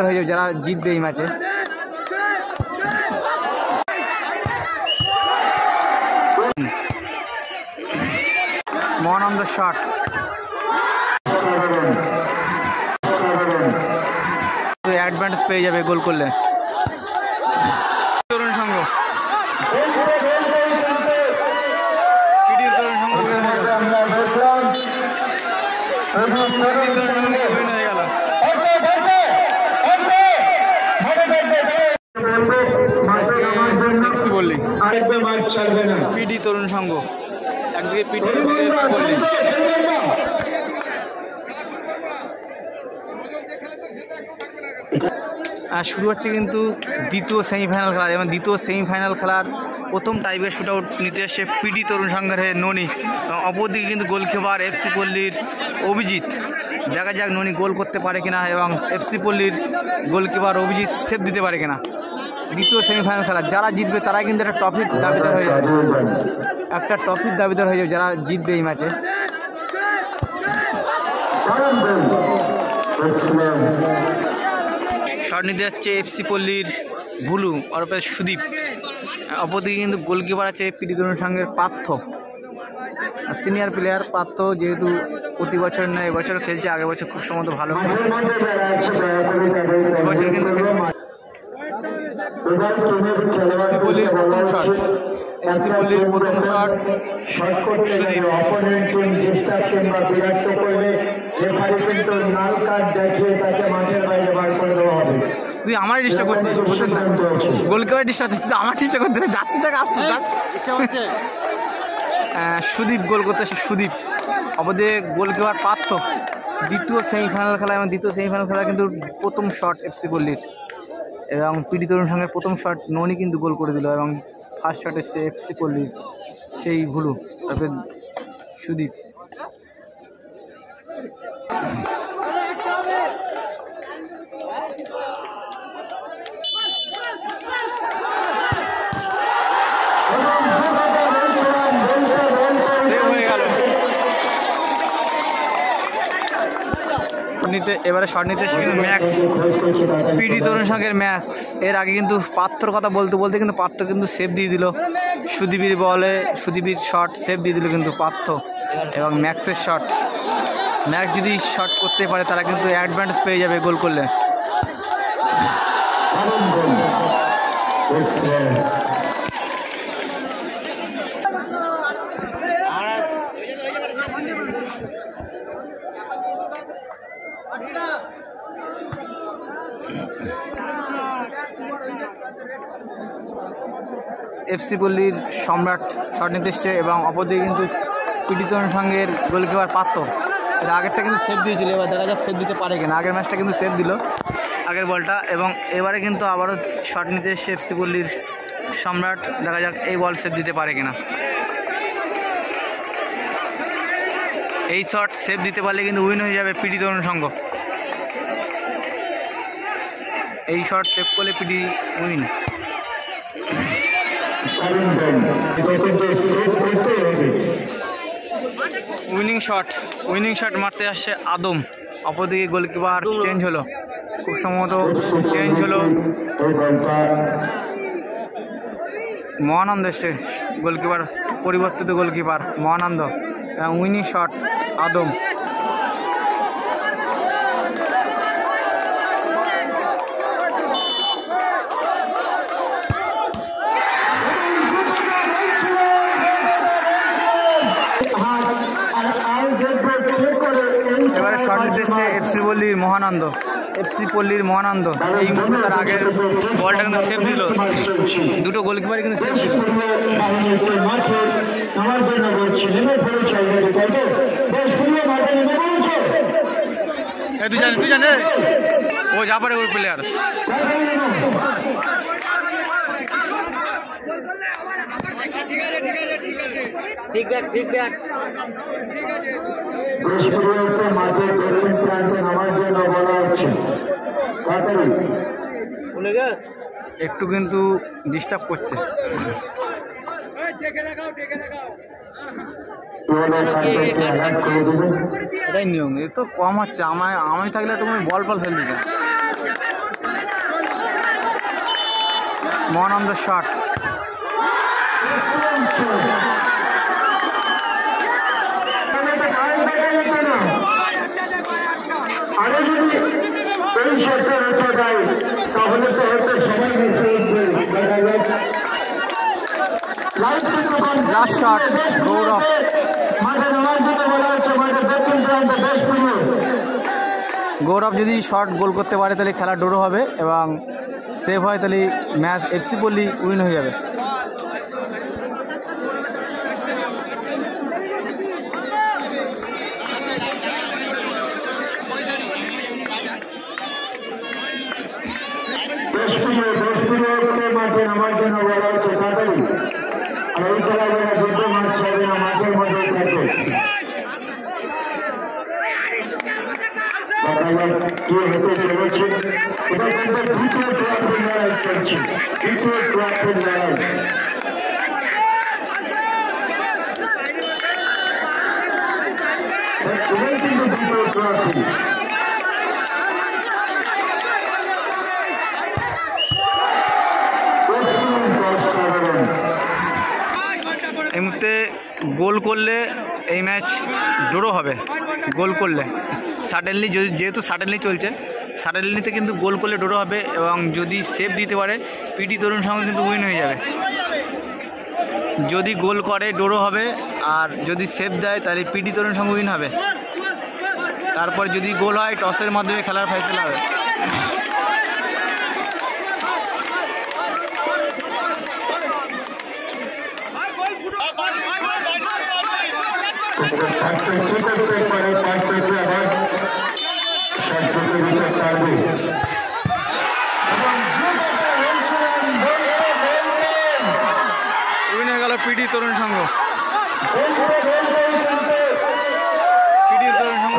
হয়ে যাবে যারা জিতবে এই ম্যাচে। মহানন্দ শট, অ্যাডভান্টেজ পেয়ে যাবে গোল করলে তরুণ সংঘ। পিডি তরুণ সংঘ একদিকে পিডি শুরু হচ্ছে কিন্তু দ্বিতীয় সেমিফাইনাল খেলা এবং দ্বিতীয় সেমিফাইনাল খেলার প্রথম টাইব্রেক শুট আউট নিতে এসে পিডি তরুণ সংঘের ননি, অপরদিকে কিন্তু গোলকিপার এফসি পল্লীর অভিজিৎ। দেখা যাক ননি গোল করতে পারে কিনা এবং এফসি পল্লীর গোলকিপার অভিজিৎ সেভ দিতে পারে কিনা। দ্বিতীয় সেমিফাইনাল খেলা যারা জিতবে তারাই কিন্তু একটা ট্রফির দাবিদার হয়ে যাবে, একটা ট্রফির দাবিদার হয়ে যাবে যারা জিতবে এই ম্যাচে। শট নিতে যাচ্ছে এফসি পল্লীর ভুলু ওরফে সুদীপ, অপরদিকে কিন্তু গোলকিপার আছে পিডি তরুণ সংঘের পার্থ, সিনিয়র প্লেয়ার পার্থ, যেহেতু প্রতি বছর না এবছর খেলছে, আগের বছর খুব সম্ভবত ভালো এবছর কিন্তু এফসি পল্লীর প্রথম শট, এফসি পল্লীর প্রথম শট সুদীপ। তুই আমার ডিস্টার্ব করছিস, বুঝলেন না? গোলকিপার ডিস্টার্ব করছিস, আমার ডিস্টার্ব করতে যাচ্ছি তাকে আসতে যাচ্ছে। সুদীপ গোল করতেছে, সুদীপ। অপরদিকে গোলকিপার পার্থ। দ্বিতীয় সেমিফাইনাল খেলা এবং দ্বিতীয় সেমিফাইনাল খেলা কিন্তু প্রথম শট এফসি পল্লীর এবং পিডি তরুণ সংঘের প্রথম শট ননি কিন্তু গোল করে দিল এবং ফার্স্ট শট এসছে এফসি পল্লীর সেই ভুলু তারপরে সুদীপ। এবারে শট নিতে এসে কিন্তু ম্যাক্স, পিডি তরুণ সংঘের ম্যাক্স। এর আগে কিন্তু পাত্রর কথা বলতে বলতে কিন্তু পাত্র কিন্তু সেভ দিয়ে দিল, সুদীপের বলে সুদীপের শট সেভ দিয়ে দিল কিন্তু পাত্র এবং ম্যাক্সের শট। ম্যাক্স যদি শট করতে পারে তারা কিন্তু অ্যাডভান্টেজ পেয়ে যাবে গোল করলে। এফসি পল্লীর সম্রাট শট নিতে এসছে এবং অপরদিকে কিন্তু পিডি তরুণ সংঘের গোলকিপার পাত্র। এর আগেরটা কিন্তু সেভ দিয়েছিল, এবার দেখা যাক সেভ দিতে পারে কিনা। আগের ম্যাচটা কিন্তু সেভ দিল আগের বলটা এবং এবারে কিন্তু আবারও শট নিতে এসছে এফসি পল্লীর সম্রাট। দেখা যাক এই বল সেভ দিতে পারে কিনা। এই শট সেভ দিতে পারলে কিন্তু উইন হয়ে যাবে পিডি তরুণ সংঘ। এই শট সেভ করলে পিডি উইন। উইনিং শট মারতে আসছে আদম, অপরদিকে গোলকিপার চেঞ্জ হলো, খুব সম্ভবত চেঞ্জ হলো মহানন্দ এসছে গোলকিপার, পরিবর্তিত গোলকিপার মহানন্দ এবং উইনিং শট আদম। এবারে শট নিতেছে এফসি পল্লীর মহানন্দ, এফসি পল্লীর মহানন্দ। এই মুহূর্তে তার আগের বলটা কিন্তু সেভ দিল, দুটো গোলকিপার কিন্তু সেভ দিল। তুই জানে ও যা পারে ওই প্লেয়ার। ঠিক ব্যাক ঠিক ব্যাক। মাঠে দক্ষিণ প্রান্তে নামার জন্য বলা হচ্ছে, একটু কিন্তু ডিস্টার্ব করছে। এটাই নিয়ম, এ তো কম হচ্ছে। আমি থাকলে তুমি বল ফল ফেল দিতাম। মহানন্দ শট। আরো যদি এই শটটা রক্ষা দেয় তাহলে তো হয়তো সবাই মিশে উঠবে। লাস্ট শট গৌরব। গৌরব যদি শট গোল করতে পারে তাহলে খেলা ড্র হবে এবং সেভ হয় তাহলে ম্যাচ এফসি পল্লী উইন হয়ে যাবে। মাঠে নামার জন্য বলা হচ্ছে তাড়াতাড়ি, আর এই খেলা যারা দুটো মাঠ ছাড়বে না, মাঠের মধ্যে থাকে। কি হতে চলেছে এটা কিন্তু দ্বিতীয় ট্রফির লড়াই চলছে, দ্বিতীয় ট্রফির লড়াই। এটাই কিন্তু দ্বিতীয় ট্রফি। এই মুহূর্তে গোল করলে এই ম্যাচ ড্র হবে। গোল করলে সাডেনলি, যেহেতু সাডেনলি চলছে, সাডেনলিতে কিন্তু গোল করলে ড্র হবে এবং যদি সেভ দিতে পারে পিটি তরুণ সঙ্গে কিন্তু উইন হয়ে যাবে। যদি গোল করে ড্র হবে, আর যদি সেভ দেয় তাহলে পিটি তরুণ সঙ্গে উইন হবে। তারপর যদি গোল হয় টসের মাধ্যমে খেলার ফয়সালা হবে। উইন হয়ে গেল পিটি তরুণ সংঘ। পিটি তরুণ সংঘ